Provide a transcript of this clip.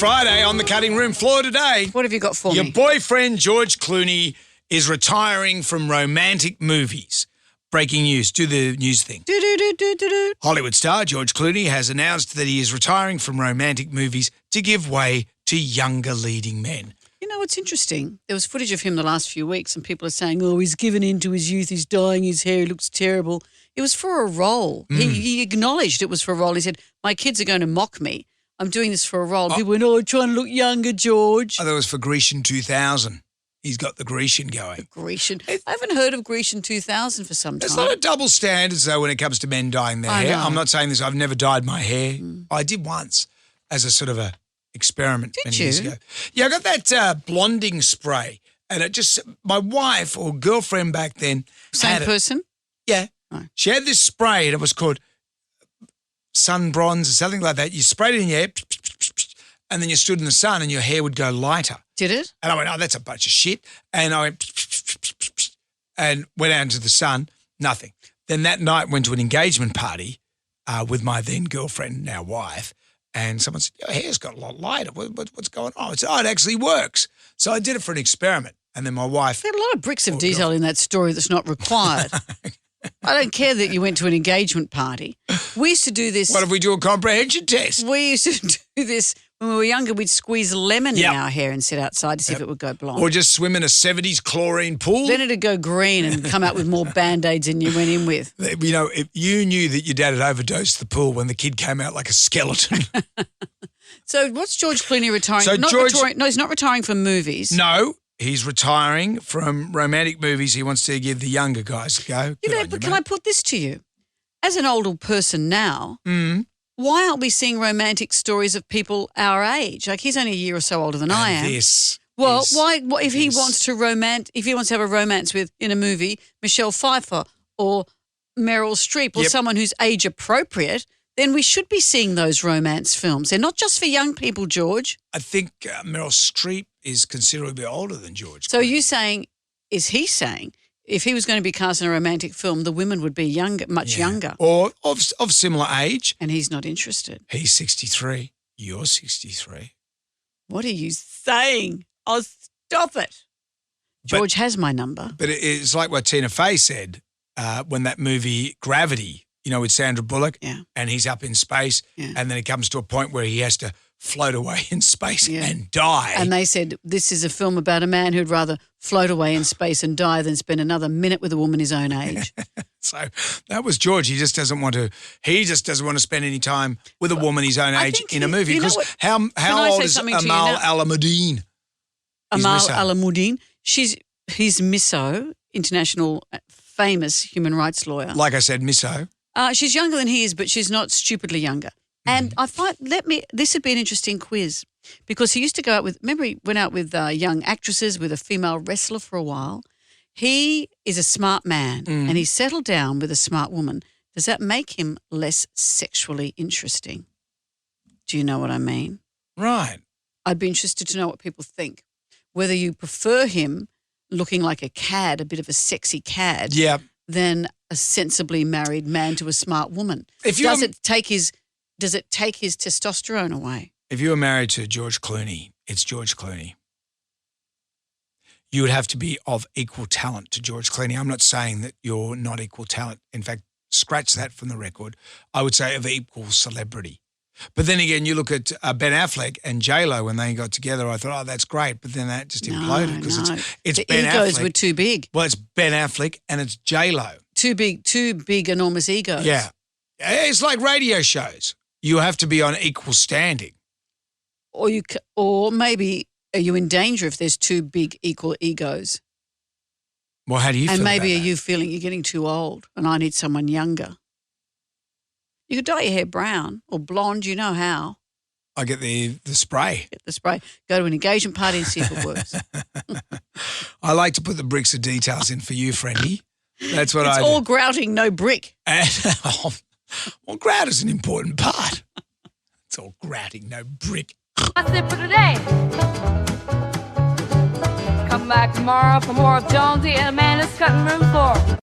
Friday on the cutting room floor today. What have you got for Your me? boyfriend, George Clooney, is retiring from romantic movies. Breaking news. Do the news thing. Do. Hollywood star George Clooney has announced that he is retiring from romantic movies to give way to younger leading men. You know what's interesting? There was footage of him the last few weeks and people are saying, oh, he's given in to his youth, he's dyeing his hair, he looks terrible. It was for a role. He acknowledged it was for a role. He said, my kids are going to mock me. I'm doing this for a role. People went, oh, I'm trying to look younger, George. Oh, that was for Grecian 2000. He's got the Grecian going. Grecian. I haven't heard of Grecian 2000 for some time. There's a lot of double standards, though, when it comes to men dyeing their hair. know. I'm not saying this. I've never dyed my hair. I did once as a sort of a experiment many years ago. Yeah, I got that blonding spray, and it just my wife or girlfriend back then. Same person? Yeah. Right. She had this spray, and it was called sun bronze or something like that. You sprayed it in your hair, and then you stood in the sun, and your hair would go lighter. Did it? And I went, oh, that's a bunch of shit. And I went and went out into the sun, nothing. Then that night went to an engagement party with my then girlfriend, now wife, and someone said, your hair's got a lot lighter. What's going on? I said, oh, it actually works. So I did it for an experiment. And then my wife... There are a lot of bricks of detail in that story that's not required. I don't care that you went to an engagement party. We used to do this... What if we do a comprehension test? We used to do this when we were younger. We'd squeeze lemon in our hair and sit outside to see if it would go blonde. Or just swim in a 70s chlorine pool. Then it'd go green and come out with more Band-Aids than you went in with. You know, if you knew that your dad had overdosed the pool when the kid came out like a skeleton. So what's George Clooney retiring? So No, he's not retiring from movies. No, he's retiring from romantic movies. He wants to give the younger guys a go. You know, but can I put this to you? As an older person now, why aren't we seeing romantic stories of people our age? Like he's only a year or so older than I am. Why if he wants to have a romance with in a movie Michelle Pfeiffer or Meryl Streep or someone who's age appropriate, then we should be seeing those romance films. They're not just for young people, George. I think Meryl Streep is considerably older than George. So is he saying, if he was going to be cast in a romantic film, the women would be much younger. Or of similar age. And he's not interested. He's 63. You're 63. What are you saying? Oh, stop it. George has my number. But it's like what Tina Fey said when that movie Gravity, you know, with Sandra Bullock, and he's up in space, and then it comes to a point where he has to float away in space and die. And they said, this is a film about a man who'd rather float away in space and die than spend another minute with a woman his own age. So that was George. He just doesn't want to spend any time with a woman his own age in a movie. Because how old is Amal Alamuddin? Amal Alamuddin. He's Misso, international famous human rights lawyer. Like I said, Misso. She's younger than he is, but she's not stupidly younger. And I find this would be an interesting quiz because he used to go out with. Remember, he went out with young actresses, with a female wrestler for a while. He is a smart man, and he settled down with a smart woman. Does that make him less sexually interesting? Do you know what I mean? Right. I'd be interested to know what people think. Whether you prefer him looking like a cad, a bit of a sexy cad, than a sensibly married man to a smart woman. Does it take his testosterone away? If you were married to George Clooney, it's George Clooney. You would have to be of equal talent to George Clooney. I'm not saying that you're not equal talent. In fact, scratch that from the record. I would say of equal celebrity. But then again, you look at Ben Affleck and J-Lo when they got together, I thought, oh, that's great. But then that just imploded because it's Ben Affleck. The egos were too big. Well, it's Ben Affleck and it's J-Lo. Two big, enormous egos. Yeah. It's like radio shows. You have to be on equal standing. Or maybe are you in danger if there's two big equal egos? Well, how do you feel about that? And maybe are you feeling you're getting too old and I need someone younger? You could dye your hair brown or blonde, you know how. I get the spray. Get the spray. Go to an engagement party and see if it works. I like to put the bricks of details in for you, friendy. That's what it's I do. It's all grouting, no brick. Well, grout is an important part. It's all grouting, no brick. That's it for today. Come back tomorrow for more of Jonesy and Amanda's Cutting Room Floor.